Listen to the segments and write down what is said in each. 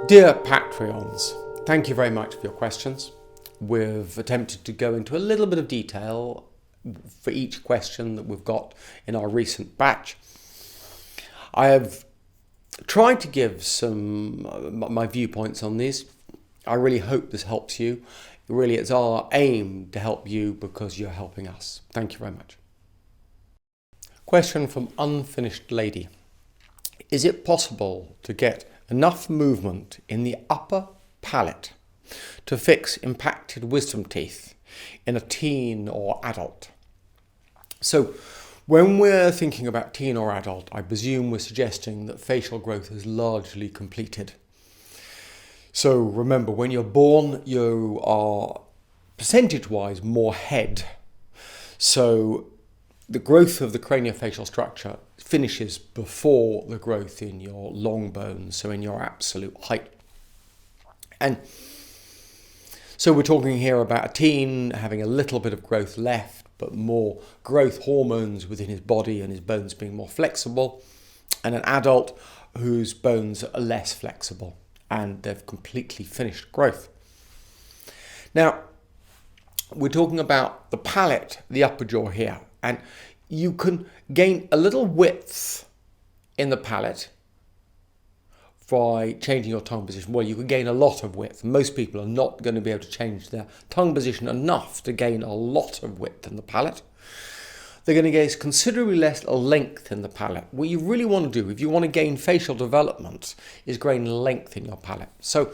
Dear Patreons, thank you very much for your questions. We've attempted to go into a little bit of detail for each question that we've got in our recent batch. I have tried to give some my viewpoints on these. I really hope this helps you. Really, it's our aim to help you because you're helping us. Thank you very much. Question from Unfinished Lady. Is it possible to get enough movement in the upper palate to fix impacted wisdom teeth in a teen or adult? So when we're thinking about teen or adult, I presume we're suggesting that facial growth is largely completed. So remember, when you're born, you are percentage-wise more head. So the growth of the craniofacial structure finishes before the growth in your long bones, so in your absolute height. And so we're talking here about a teen having a little bit of growth left, but more growth hormones within his body and his bones being more flexible, and an adult whose bones are less flexible and they've completely finished growth. Now, we're talking about the palate, the upper jaw here, and you can gain a little width in the palate by changing your tongue position. Well, you can gain a lot of width. Most people are not going to be able to change their tongue position enough to gain a lot of width in the palate. They're going to gain considerably less length in the palate. What you really want to do, if you want to gain facial development, is gain length in your palate. So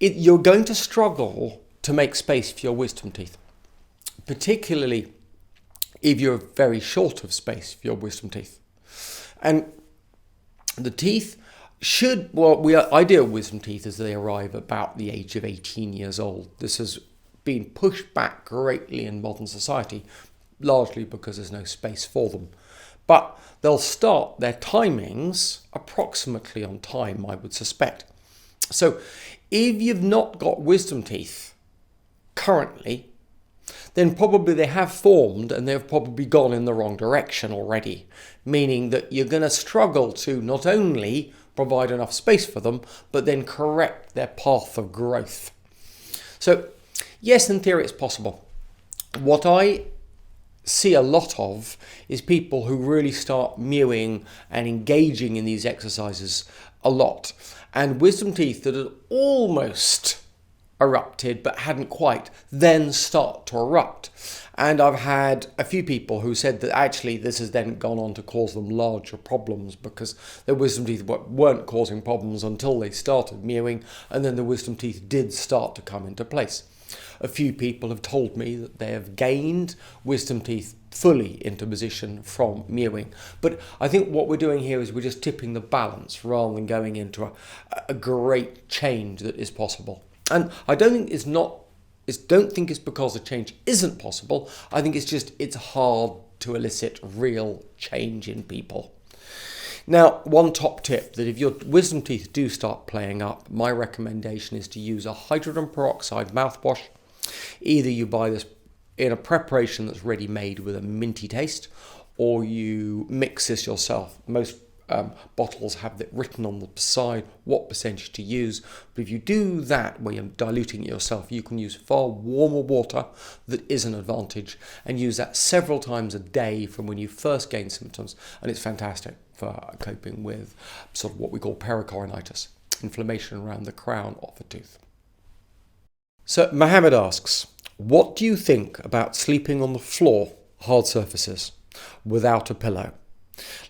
you're going to struggle to make space for your wisdom teeth, particularly if you're very short of space for your wisdom teeth. And the teeth should, ideal wisdom teeth as they arrive about the age of 18 years old. This has been pushed back greatly in modern society, largely because there's no space for them. But they'll start their timings approximately on time, I would suspect. So if you've not got wisdom teeth currently, then probably they have formed and they've probably gone in the wrong direction already, meaning that you're going to struggle to not only provide enough space for them, but then correct their path of growth. So yes, in theory it's possible. What I see a lot of is people who really start mewing and engaging in these exercises a lot, and wisdom teeth that are almost erupted but hadn't quite, then start to erupt. And I've had a few people who said that actually this has then gone on to cause them larger problems because their wisdom teeth weren't causing problems until they started mewing, and then the wisdom teeth did start to come into place. A few people have told me that they have gained wisdom teeth fully into position from mewing. But I think what we're doing here is we're just tipping the balance rather than going into a great change that is possible. And I don't think it's because the change isn't possible. I think it's hard to elicit real change in people. Now, one top tip, that if your wisdom teeth do start playing up, my recommendation is to use a hydrogen peroxide mouthwash. Either you buy this in a preparation that's ready made with a minty taste, or you mix this yourself. Most bottles have it written on the side what percentage to use, but if you do that where you're diluting it yourself, you can use far warmer water that is an advantage, and use that several times a day from when you first gain symptoms, and it's fantastic for coping with sort of what we call pericoronitis, inflammation around the crown of a tooth. So Mohamed asks, what do you think about sleeping on the floor, hard surfaces, without a pillow,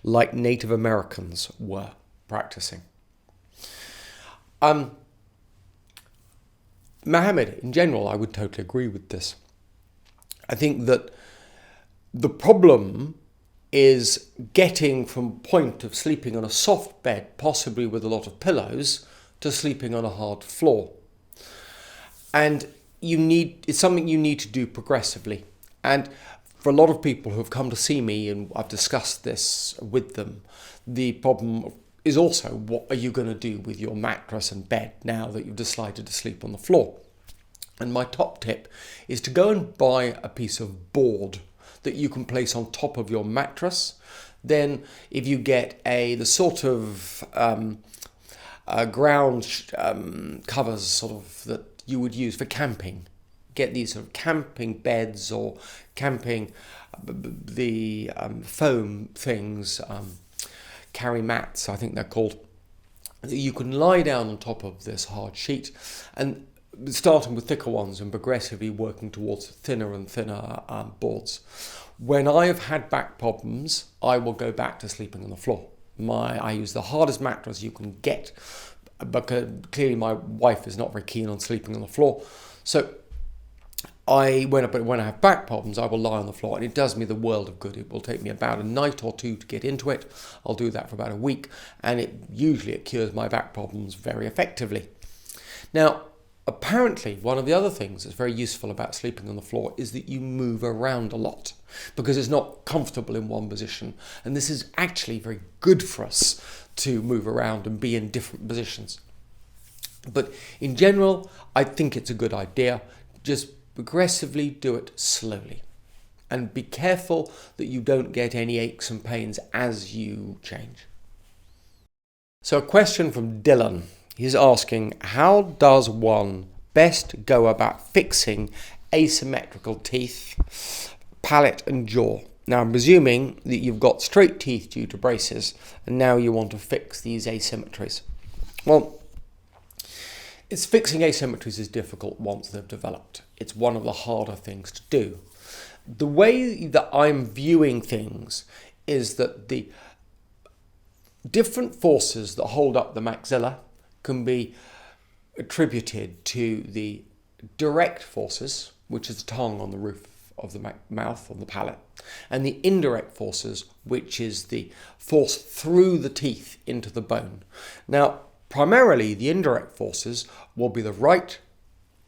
like Native Americans were practicing? Mohamed, in general, I would totally agree with this. I think that the problem is getting from point of sleeping on a soft bed, possibly with a lot of pillows, to sleeping on a hard floor. And it's something you need to do progressively. And for a lot of people who have come to see me, and I've discussed this with them, the problem is also, what are you going to do with your mattress and bed now that you've decided to sleep on the floor? And my top tip is to go and buy a piece of board that you can place on top of your mattress. Then if you get the sort of ground covers sort of that you would use for camping. Get these sort of camping beds or camping the foam things, carry mats, I think they're called. You can lie down on top of this hard sheet, and starting with thicker ones and progressively working towards thinner and thinner boards. When I've had back problems, I will go back to sleeping on the floor. I use the hardest mattress you can get, because clearly my wife is not very keen on sleeping on the floor. So when I have back problems, I will lie on the floor, and it does me the world of good. It will take me about a night or two to get into it. I'll do that for about a week, and it cures my back problems very effectively. Now, apparently, one of the other things that's very useful about sleeping on the floor is that you move around a lot, because it's not comfortable in one position. And this is actually very good for us to move around and be in different positions. But in general, I think it's a good idea. Just progressively do it slowly. And be careful that you don't get any aches and pains as you change. So a question from Dylan. He's asking, how does one best go about fixing asymmetrical teeth, palate and jaw? Now, I'm presuming that you've got straight teeth due to braces, and now you want to fix these asymmetries. Well, fixing asymmetries is difficult once they've developed. It's one of the harder things to do. The way that I'm viewing things is that the different forces that hold up the maxilla can be attributed to the direct forces, which is the tongue on the roof of the mouth, on the palate, and the indirect forces, which is the force through the teeth into the bone. Now, primarily, the indirect forces will be the right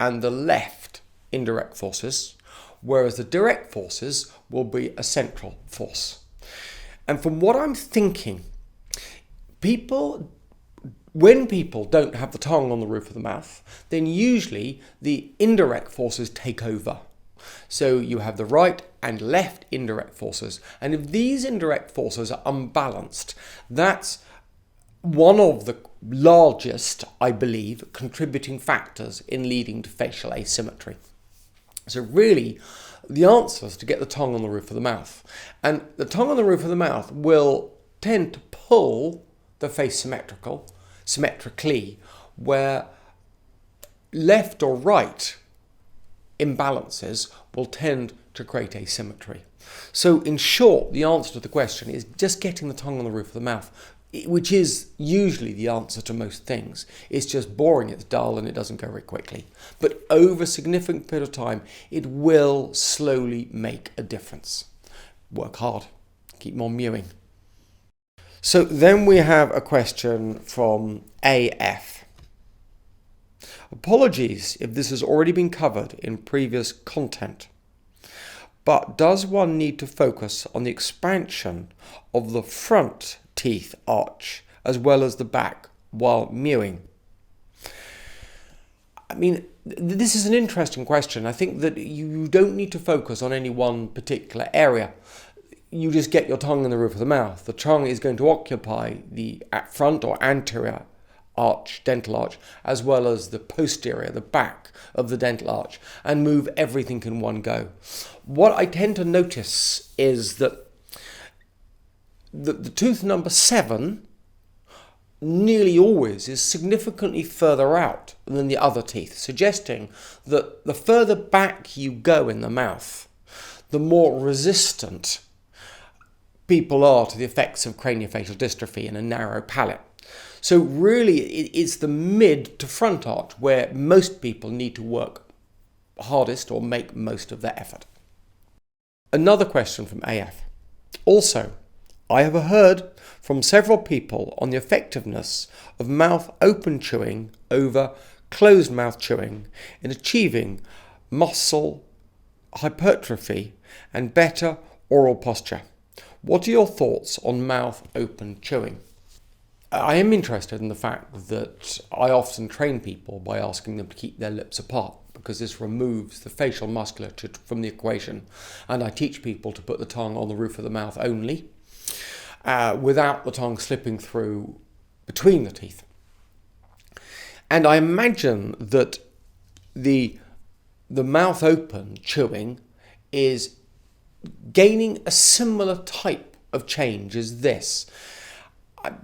and the left indirect forces, whereas the direct forces will be a central force. And from what I'm thinking, when people don't have the tongue on the roof of the mouth, then usually the indirect forces take over. So you have the right and left indirect forces. And if these indirect forces are unbalanced, that's one of the largest, I believe, contributing factors in leading to facial asymmetry. So really, the answer is to get the tongue on the roof of the mouth. And the tongue on the roof of the mouth will tend to pull the face symmetrically, where left or right imbalances will tend to create asymmetry. So in short, the answer to the question is just getting the tongue on the roof of the mouth, which is usually the answer to most things. It's just boring, it's dull, and it doesn't go very quickly. But over a significant period of time, it will slowly make a difference. Work hard. Keep on mewing. So then we have a question from AF. Apologies if this has already been covered in previous content, but does one need to focus on the expansion of the front teeth arch as well as the back while mewing? I mean, this is an interesting question. I think that you don't need to focus on any one particular area. You just get your tongue in the roof of the mouth. The tongue is going to occupy the front or anterior arch, dental arch, as well as the posterior, the back of the dental arch, and move everything in one go. What I tend to notice is that the tooth number 7 nearly always is significantly further out than the other teeth, suggesting that the further back you go in the mouth, the more resistant people are to the effects of craniofacial dystrophy and a narrow palate. So really, it's the mid to front arch where most people need to work hardest or make most of their effort. Another question from AF. Also, I have heard from several people on the effectiveness of mouth open chewing over closed mouth chewing in achieving muscle hypertrophy and better oral posture. What are your thoughts on mouth open chewing? I am interested in the fact that I often train people by asking them to keep their lips apart, because this removes the facial musculature from the equation. And I teach people to put the tongue on the roof of the mouth only, without the tongue slipping through between the teeth. And I imagine that the mouth open chewing is gaining a similar type of change as this.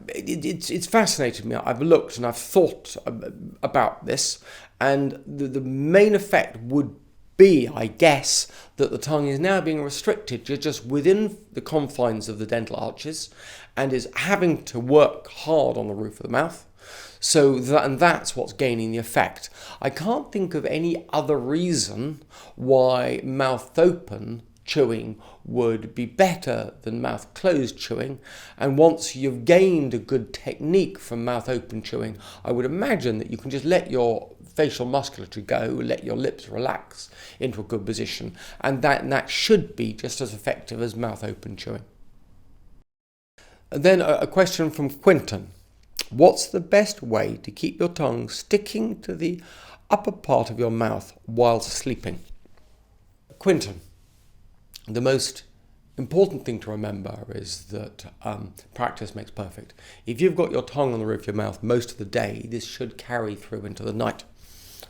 It's fascinated me. I've looked and I've thought about this, and the main effect would be, I guess, that the tongue is now being restricted to just within the confines of the dental arches and is having to work hard on the roof of the mouth. And that's what's gaining the effect. I can't think of any other reason why mouth open chewing would be better than mouth closed chewing. And once you've gained a good technique from mouth open chewing, I would imagine that you can just let your facial musculature go, let your lips relax into a good position, and that should be just as effective as mouth open chewing. And then a question from Quinton. What's the best way to keep your tongue sticking to the upper part of your mouth while sleeping? Quinton, the most important thing to remember is that practice makes perfect. If you've got your tongue on the roof of your mouth most of the day, this should carry through into the night.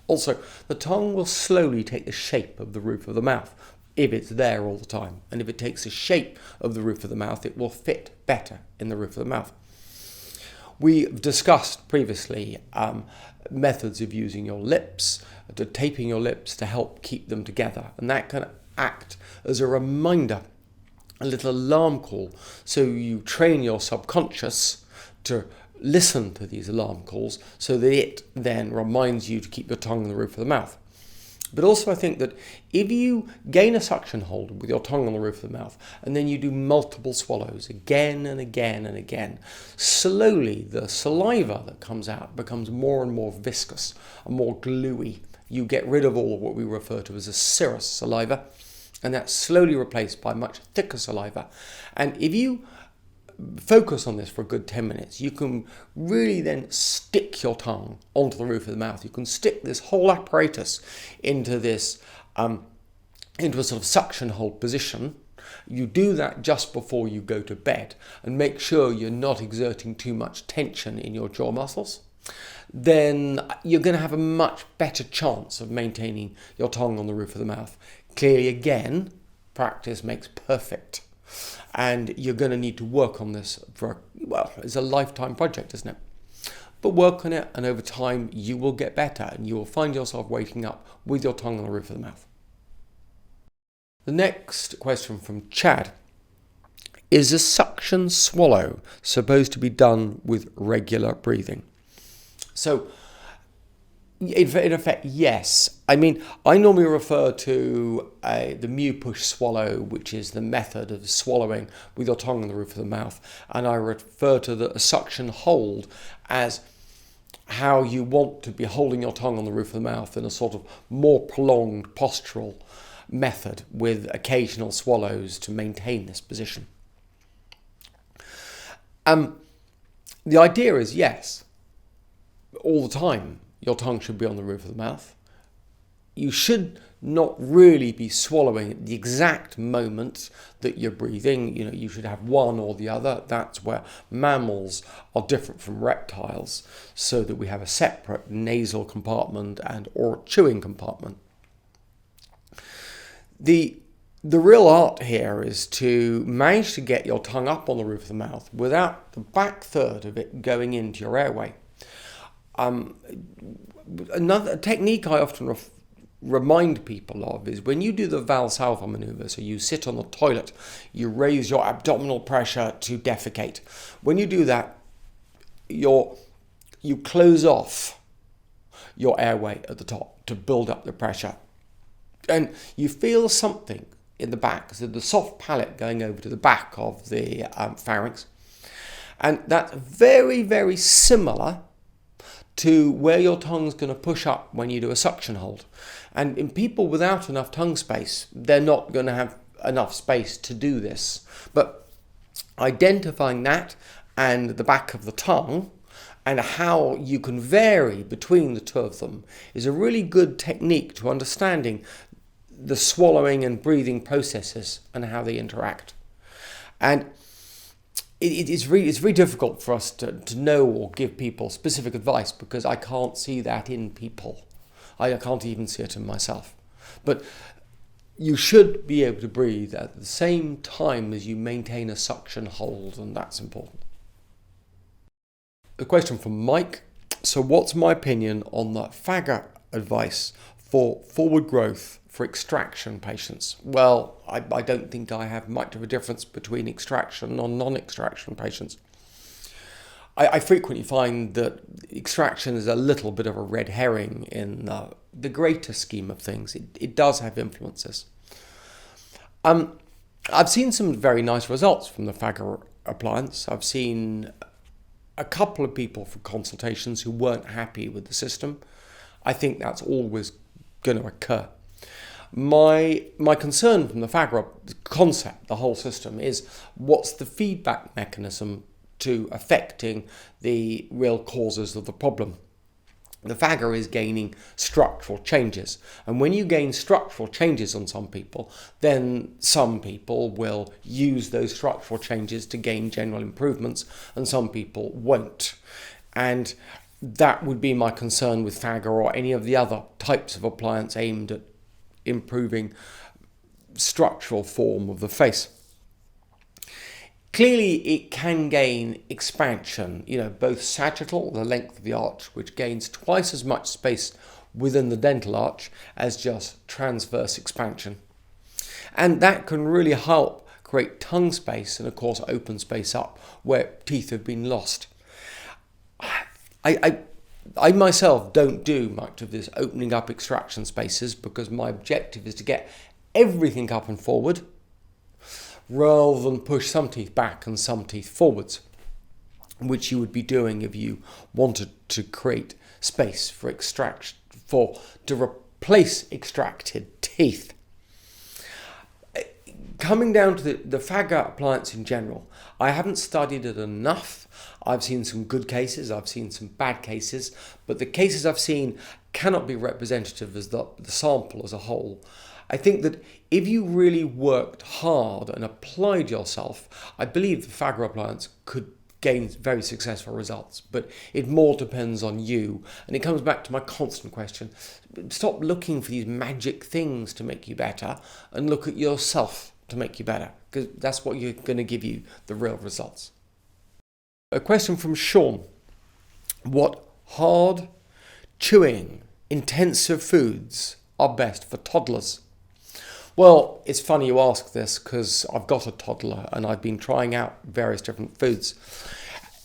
Also, the tongue will slowly take the shape of the roof of the mouth if it's there all the time. And if it takes the shape of the roof of the mouth, it will fit better in the roof of the mouth. We've discussed previously methods of using your lips, to taping your lips to help keep them together. And that can act as a reminder, a little alarm call. So you train your subconscious to listen to these alarm calls so that it then reminds you to keep your tongue on the roof of the mouth. But also I think that if you gain a suction hold with your tongue on the roof of the mouth and then you do multiple swallows again and again and again, slowly the saliva that comes out becomes more and more viscous and more gluey. You get rid of all of what we refer to as a serous saliva, and that's slowly replaced by much thicker saliva. And if you focus on this for a good 10 minutes, you can really then stick your tongue onto the roof of the mouth. You can stick this whole apparatus into this, into a sort of suction hold position. You do that just before you go to bed and make sure you're not exerting too much tension in your jaw muscles. Then you're going to have a much better chance of maintaining your tongue on the roof of the mouth. Clearly, again, practice makes perfect. And you're going to need to work on this it's a lifetime project, isn't it? But work on it, and over time you will get better and you will find yourself waking up with your tongue on the roof of the mouth. The next question from Chad. Is a suction swallow supposed to be done with regular breathing? So, in effect, yes. I mean, I normally refer to the mew push swallow, which is the method of swallowing with your tongue on the roof of the mouth, and I refer to the suction hold as how you want to be holding your tongue on the roof of the mouth in a sort of more prolonged postural method with occasional swallows to maintain this position. The idea is, yes, all the time your tongue should be on the roof of the mouth. You should not really be swallowing at the exact moment that you're breathing. You know, you should have one or the other. That's where mammals are different from reptiles, so that we have a separate nasal compartment or chewing compartment. The real art here is to manage to get your tongue up on the roof of the mouth without the back third of it going into your airway. Another technique I often remind people of is when you do the Valsalva maneuver, so you sit on the toilet, you raise your abdominal pressure to defecate. When you do that, you close off your airway at the top to build up the pressure. And you feel something in the back, so the soft palate going over to the back of the pharynx. And that's very, very similar to where your tongue's going to push up when you do a suction hold. And in people without enough tongue space, they're not going to have enough space to do this. But identifying that and the back of the tongue and how you can vary between the two of them is a really good technique to understanding the swallowing and breathing processes and how they interact. And it's very difficult for us to know or give people specific advice because I can't see that in people. I can't even see it in myself. But you should be able to breathe at the same time as you maintain a suction hold, and that's important. A question from Mike. So what's my opinion on the Fagger advice for forward growth for extraction patients? Well, I don't think I have much of a difference between extraction and non-extraction patients. I frequently find that extraction is a little bit of a red herring in the greater scheme of things. It does have influences. I've seen some very nice results from the Fagger appliance. I've seen a couple of people for consultations who weren't happy with the system. I think that's always going to occur. My concern from the Fagger concept, the whole system, is what's the feedback mechanism to affecting the real causes of the problem. The Fagger is gaining structural changes, and when you gain structural changes on some people, then some people will use those structural changes to gain general improvements, and some people won't. And that would be my concern with Fagger or any of the other types of appliance aimed at improving structural form of the face. Clearly, it can gain expansion, both sagittal, the length of the arch, which gains twice as much space within the dental arch as just transverse expansion. And that can really help create tongue space and, of course, open space up where teeth have been lost. I myself don't do much of this opening up extraction spaces because my objective is to get everything up and forward, rather than push some teeth back and some teeth forwards, which you would be doing if you wanted to create space for to replace extracted teeth. Coming down to the Fagger appliance in general, I haven't studied it enough. I've seen some good cases, I've seen some bad cases, but the cases I've seen cannot be representative as the sample as a whole. I think that if you really worked hard and applied yourself, I believe the Fagger appliance could gain very successful results, but it more depends on you. And it comes back to my constant question. Stop looking for these magic things to make you better and look at yourself to make you better, because that's what you're going to give you the real results. A question from Sean. What hard, chewing, intensive foods are best for toddlers? Well, it's funny you ask this because I've got a toddler and I've been trying out various different foods.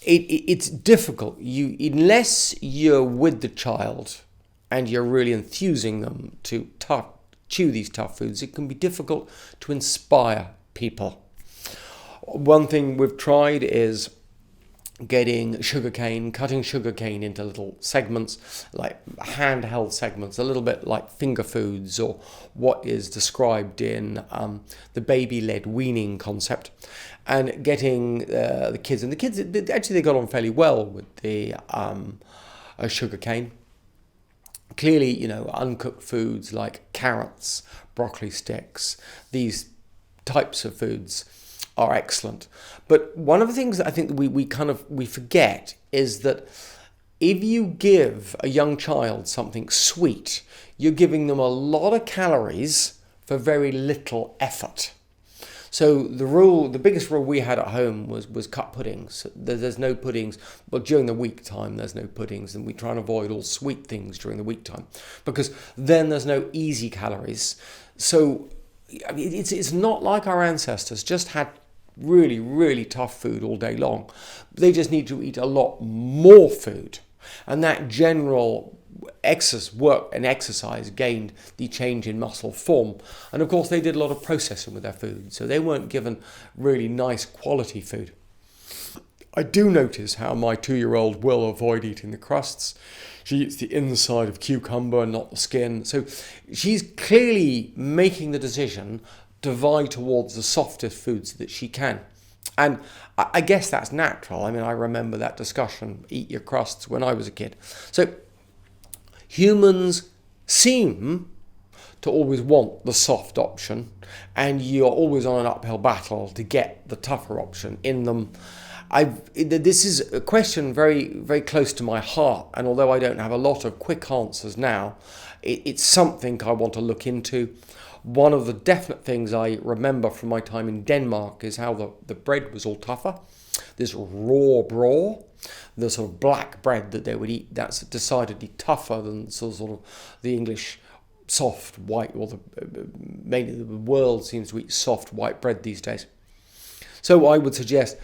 It's difficult. Unless you're with the child and you're really enthusing them to chew these tough foods, it can be difficult to inspire people. One thing we've tried is cutting sugarcane into little segments, like handheld segments, a little bit like finger foods or what is described in the baby-led weaning concept, and getting the kids actually they got on fairly well with the sugarcane. Clearly, uncooked foods like carrots, broccoli sticks, these types of foods are excellent. But one of the things that I think we forget is that if you give a young child something sweet, you're giving them a lot of calories for very little effort. So the biggest rule we had at home was cut puddings. There's no puddings. Well, during the week time, there's no puddings, and we try and avoid all sweet things during the week time because then there's no easy calories. So it's not like our ancestors just had really, really tough food all day long. They just need to eat a lot more food. And that general exercise gained the change in muscle form. And of course, they did a lot of processing with their food. So they weren't given really nice quality food. I do notice how my 2-year-old will avoid eating the crusts. She eats the inside of cucumber and not the skin. So she's clearly making the decision to vie towards the softest foods that she can. And I guess that's natural. I mean, I remember that discussion, eat your crusts, when I was a kid. So humans seem to always want the soft option, and you're always on an uphill battle to get the tougher option in them. This is a question very, very close to my heart, and although I don't have a lot of quick answers now, it's something I want to look into. One of the definite things I remember from my time in Denmark is how the bread was all tougher. This raw braw, the sort of black bread that they would eat, that's decidedly tougher than sort of the English soft white, or mainly the world seems to eat soft white bread these days. So I would suggest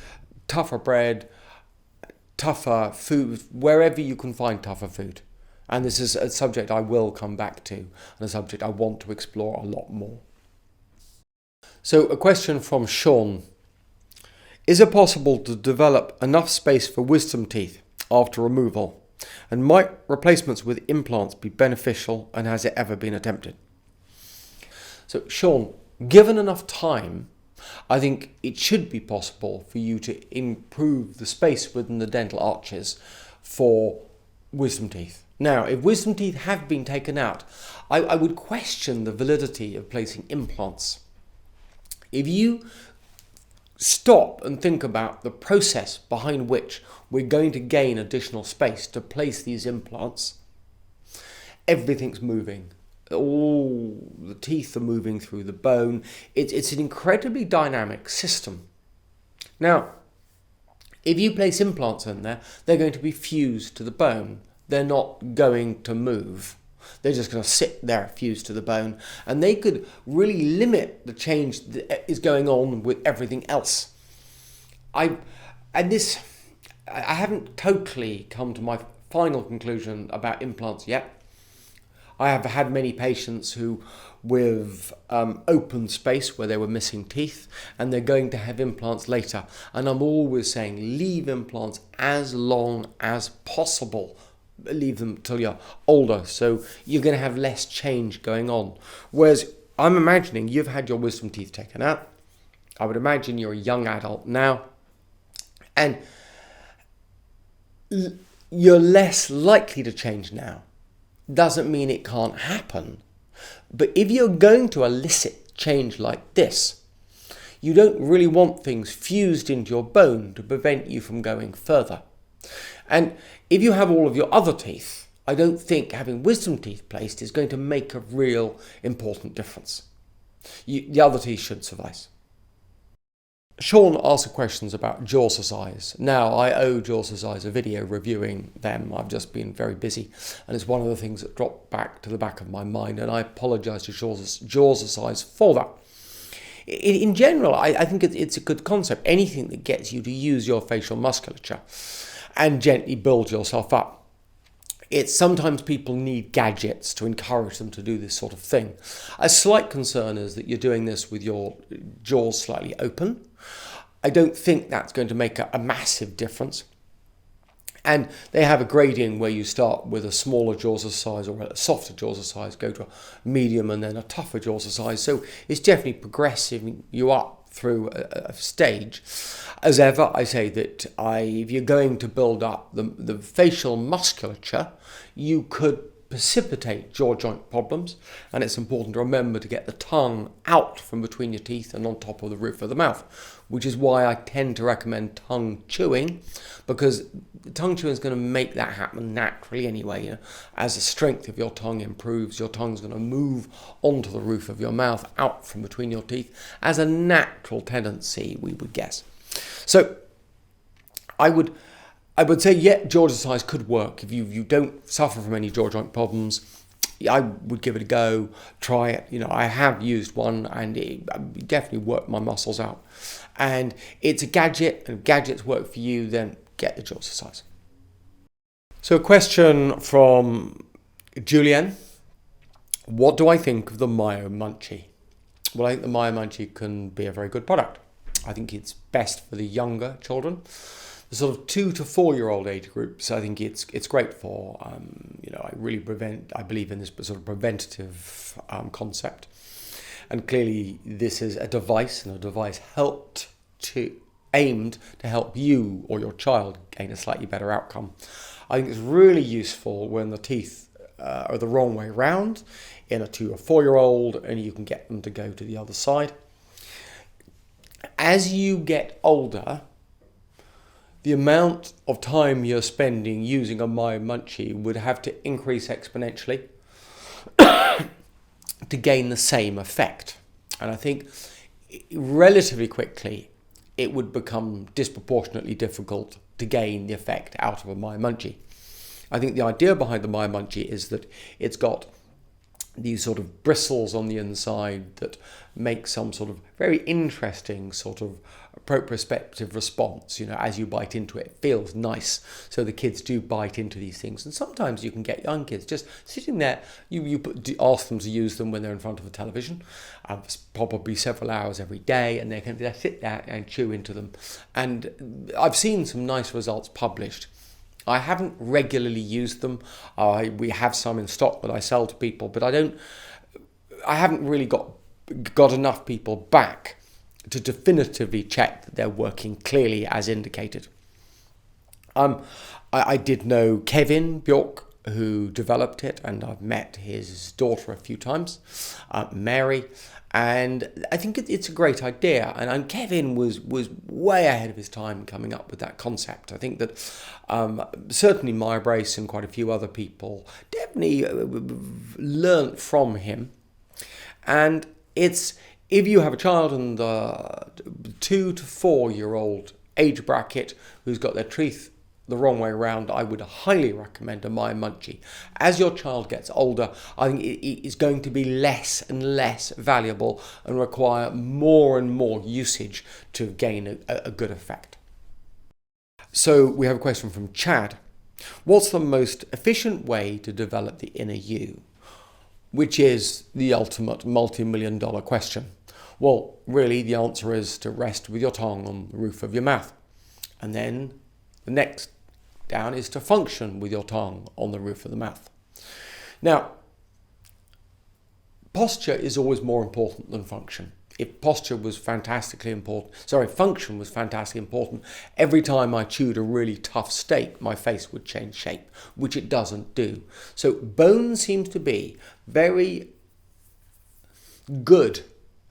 tougher bread, tougher food, wherever you can find tougher food. And this is a subject I will come back to, and a subject I want to explore a lot more. So a question from Sean. Is it possible to develop enough space for wisdom teeth after removal? And might replacements with implants be beneficial, and has it ever been attempted? So Sean, given enough time, I think it should be possible for you to improve the space within the dental arches for wisdom teeth. Now, if wisdom teeth have been taken out, I would question the validity of placing implants. If you stop and think about the process behind which we're going to gain additional space to place these implants, everything's moving. All the teeth are moving through the bone. It's an incredibly dynamic system. Now, if you place implants in there, they're going to be fused to the bone. They're not going to move. They're just going to sit there fused to the bone, and they could really limit the change that is going on with everything else. I haven't totally come to my final conclusion about implants yet. I have had many patients who with open space where they were missing teeth, and they're going to have implants later. And I'm always saying leave implants as long as possible. Leave them till you're older, so you're going to have less change going on. Whereas I'm imagining you've had your wisdom teeth taken out. I would imagine you're a young adult now, and you're less likely to change now. Doesn't mean it can't happen, but if you're going to elicit change like this, you don't really want things fused into your bone to prevent you from going further. And if you have all of your other teeth, I don't think having wisdom teeth placed is going to make a real important difference. The other teeth should suffice. Sean asked questions about jaw size. Now, I owe jaw size a video reviewing them. I've just been very busy, and it's one of the things that dropped back to the back of my mind, and I apologise to jaw size for that. In general, I think it's a good concept. Anything that gets you to use your facial musculature and gently build yourself up. It's sometimes people need gadgets to encourage them to do this sort of thing. A slight concern is that you're doing this with your jaws slightly open. I don't think that's going to make a massive difference. And they have a grading where you start with a smaller jaw size or a softer jaw size, go to a medium and then a tougher jaw size. So it's definitely progressing you up through a stage. As ever, I say that if you're going to build up the facial musculature, you could precipitate jaw joint problems, and it's important to remember to get the tongue out from between your teeth and on top of the roof of the mouth, which is why I tend to recommend tongue chewing, because tongue chewing is going to make that happen naturally anyway. You know, as the strength of your tongue improves, your tongue's going to move onto the roof of your mouth, out from between your teeth, as a natural tendency, we would guess. So I would say, yeah, jaw size could work. If you don't suffer from any jaw joint problems, I would give it a go, try it. You know, I have used one and it definitely worked my muscles out. And it's a gadget, and if gadgets work for you, then get the jaw size. So a question from Julianne. What do I think of the Myo Munchie? Well, I think the Myo Munchie can be a very good product. I think it's best for the younger children. The sort of 2 to 4 year old age groups, I think it's great for. I believe in this sort of preventative concept, and clearly this is a device, and a device aimed to help you or your child gain a slightly better outcome. I think it's really useful when the teeth are the wrong way round in a 2 or 4 year old, and you can get them to go to the other side. As you get older, the amount of time you're spending using a My Munchie would have to increase exponentially to gain the same effect. And I think relatively quickly it would become disproportionately difficult to gain the effect out of a My Munchie. I think the idea behind the My Munchie is that it's got these sort of bristles on the inside that make some sort of very interesting sort of proprioceptive response. As you bite into it, it feels nice. So the kids do bite into these things. And sometimes you can get young kids just sitting there. You ask them to use them when they're in front of a television, probably several hours every day, and they can just sit there and chew into them. And I've seen some nice results published. I haven't regularly used them. We have some in stock that I sell to people, but I haven't really got enough people back to definitively check that they're working clearly as indicated. I did know Kevin Bjork, who developed it, and I've met his daughter a few times, Mary, and I think it's a great idea. And Kevin was way ahead of his time coming up with that concept. I think that certainly My Brace and quite a few other people definitely learnt from him. And if you have a child in the 2 to 4 year old age bracket who's got their teeth the wrong way around, I would highly recommend a My Munchie. As your child gets older, I think it is going to be less and less valuable and require more and more usage to gain a good effect. So we have a question from Chad. What's the most efficient way to develop the inner you? Which is the ultimate multi-million-dollar question. Well, really, the answer is to rest with your tongue on the roof of your mouth. And then the next down is to function with your tongue on the roof of the mouth. Now, posture is always more important than function. If function was fantastically important, every time I chewed a really tough steak, my face would change shape, which it doesn't do. So bone seems to be very good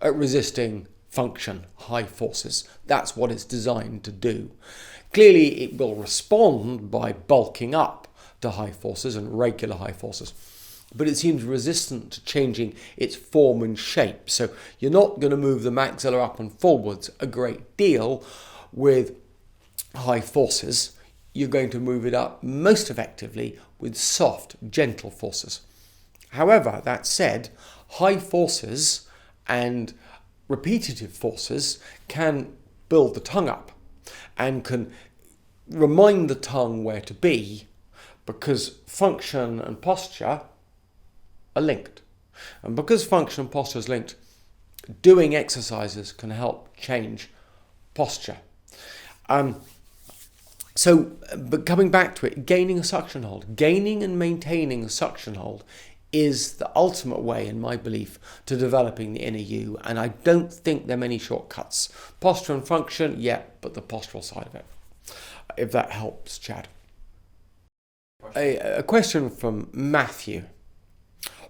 at resisting function, high forces. That's what it's designed to do. Clearly, it will respond by bulking up to high forces and regular high forces, but it seems resistant to changing its form and shape. So you're not going to move the maxilla up and forwards a great deal with high forces. You're going to move it up most effectively with soft, gentle forces. However, that said, high forces and repetitive forces can build the tongue up and can remind the tongue where to be, because function and posture are linked. And because function and posture is linked, doing exercises can help change posture. But coming back to it, gaining a suction hold, gaining and maintaining a suction hold is the ultimate way, in my belief, to developing the inner you. And I don't think there are many shortcuts. Posture and function, yeah, but the postural side of it. If that helps, Chad. A question from Matthew.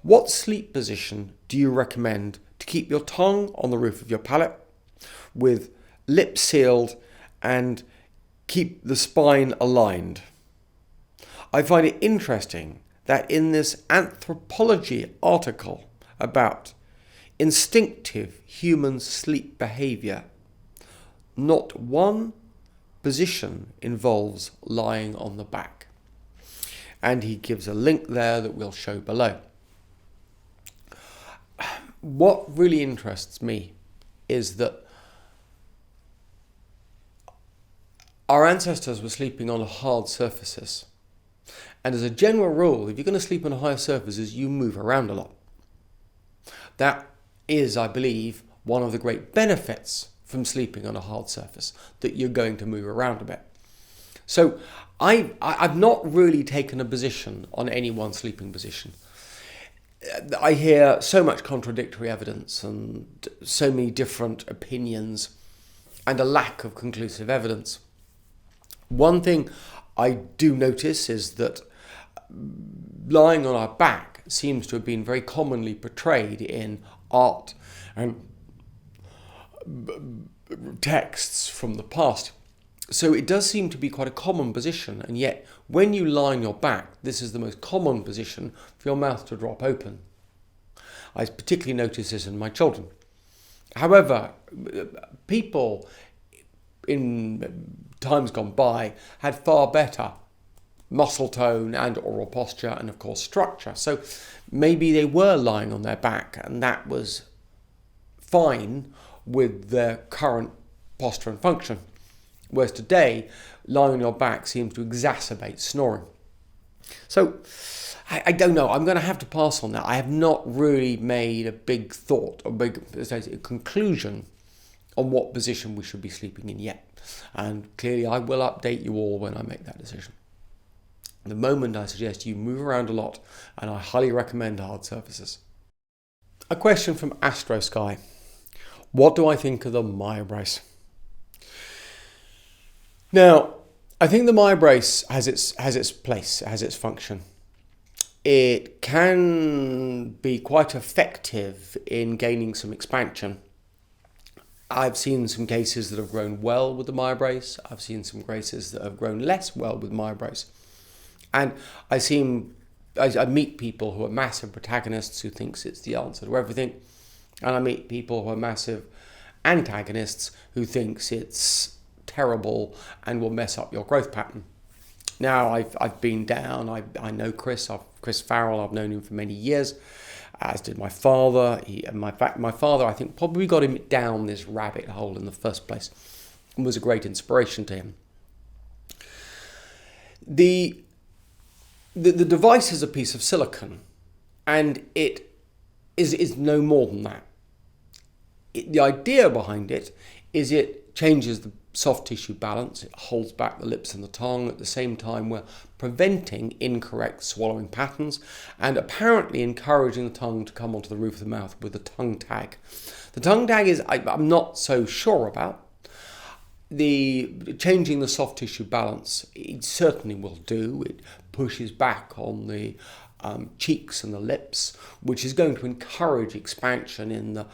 What sleep position do you recommend to keep your tongue on the roof of your palate, with lips sealed, and keep the spine aligned? I find it interesting that in this anthropology article about instinctive human sleep behavior, not one position involves lying on the back. And he gives a link there that we'll show below. What really interests me is that our ancestors were sleeping on hard surfaces. And as a general rule, if you're going to sleep on higher surfaces, you move around a lot. That is, I believe, one of the great benefits from sleeping on a hard surface, that you're going to move around a bit. So I've not really taken a position on any one sleeping position. I hear so much contradictory evidence and so many different opinions and a lack of conclusive evidence. One thing I do notice is that lying on our back seems to have been very commonly portrayed in art and texts from the past. So it does seem to be quite a common position, and yet when you lie on your back, this is the most common position for your mouth to drop open. I particularly notice this in my children. However, people in times gone by had far better muscle tone and oral posture and of course structure. So maybe they were lying on their back and that was fine with their current posture and function. Whereas today, lying on your back seems to exacerbate snoring. So I don't know, I'm going to have to pass on that. I have not really made a big thought, a conclusion on what position we should be sleeping in yet. And clearly I will update you all when I make that decision. At the moment I suggest you move around a lot and I highly recommend hard surfaces. A question from Astro Sky. What do I think of the Maya brace? Now, I think the Maya brace has its place, has its function. It can be quite effective in gaining some expansion. I've seen some cases that have grown well with the Maya brace. I've seen some cases that have grown less well with Maya brace. And I meet people who are massive protagonists who thinks it's the answer to everything. And I meet people who are massive antagonists who thinks it's terrible and will mess up your growth pattern. Now, I've been down, I know Chris Farrell, I've known him for many years, as did my father. My father, I think, probably got him down this rabbit hole in the first place and was a great inspiration to him. The device is a piece of silicon and it is no more than that. The idea behind it is it changes the soft tissue balance, it holds back the lips and the tongue. At the same time, we're preventing incorrect swallowing patterns and apparently encouraging the tongue to come onto the roof of the mouth with the tongue tag. The tongue tag is, I'm not so sure about. The changing the soft tissue balance, it certainly will do. It pushes back on the cheeks and the lips, which is going to encourage expansion in the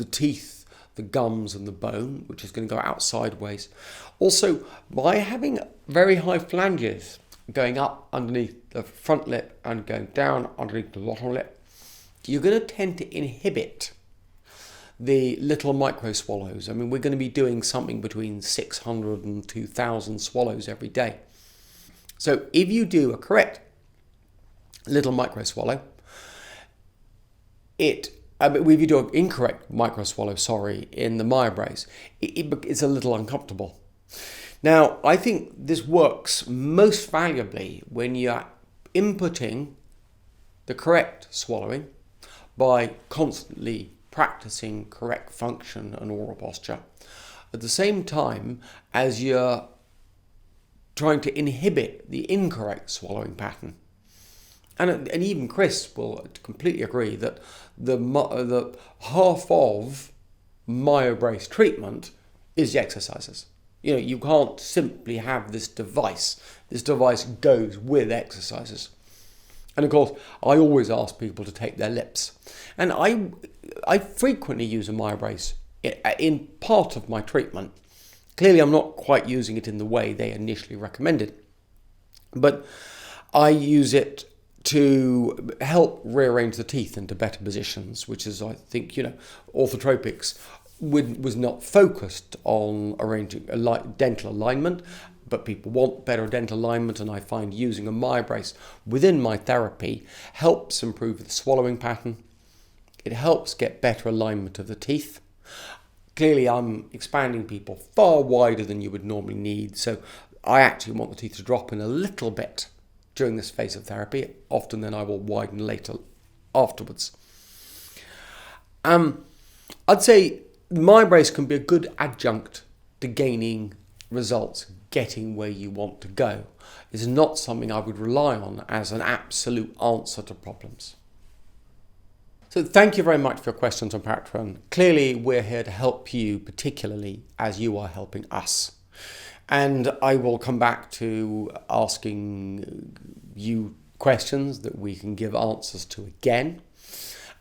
teeth, the gums and the bone, which is going to go out sideways. Also, by having very high flanges going up underneath the front lip and going down underneath the bottom lip, you're going to tend to inhibit the little micro swallows. I mean, we're going to be doing something between 600 and 2,000 swallows every day. So if you do a correct little micro swallow, if you do an incorrect micro swallow, in the Maya brace, it's a little uncomfortable. Now, I think this works most valuably when you're inputting the correct swallowing by constantly practicing correct function and oral posture at the same time as you're trying to inhibit the incorrect swallowing pattern. And even Chris will completely agree that the half of Maya brace treatment is the exercises. You know, you can't simply have this device. This device goes with exercises. And of course, I always ask people to take their lips. And I frequently use a Maya brace in part of my treatment. Clearly, I'm not quite using it in the way they initially recommended. But I use it to help rearrange the teeth into better positions, which is, I think, orthotropics was not focused on arranging dental alignment, but people want better dental alignment, and I find using a Maya brace within my therapy helps improve the swallowing pattern. It helps get better alignment of the teeth. Clearly, I'm expanding people far wider than you would normally need, so I actually want the teeth to drop in a little bit during this phase of therapy. Often then I will widen later afterwards. I'd say the Maya brace can be a good adjunct to gaining results, getting where you want to go. It's not something I would rely on as an absolute answer to problems. So thank you very much for your questions on Patreon. Clearly we're here to help you, particularly as you are helping us. And I will come back to asking you questions that we can give answers to again.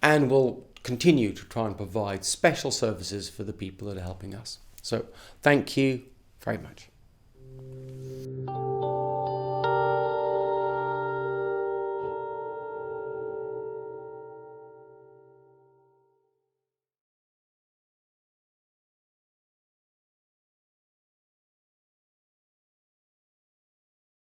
And we'll continue to try and provide special services for the people that are helping us. So thank you very much.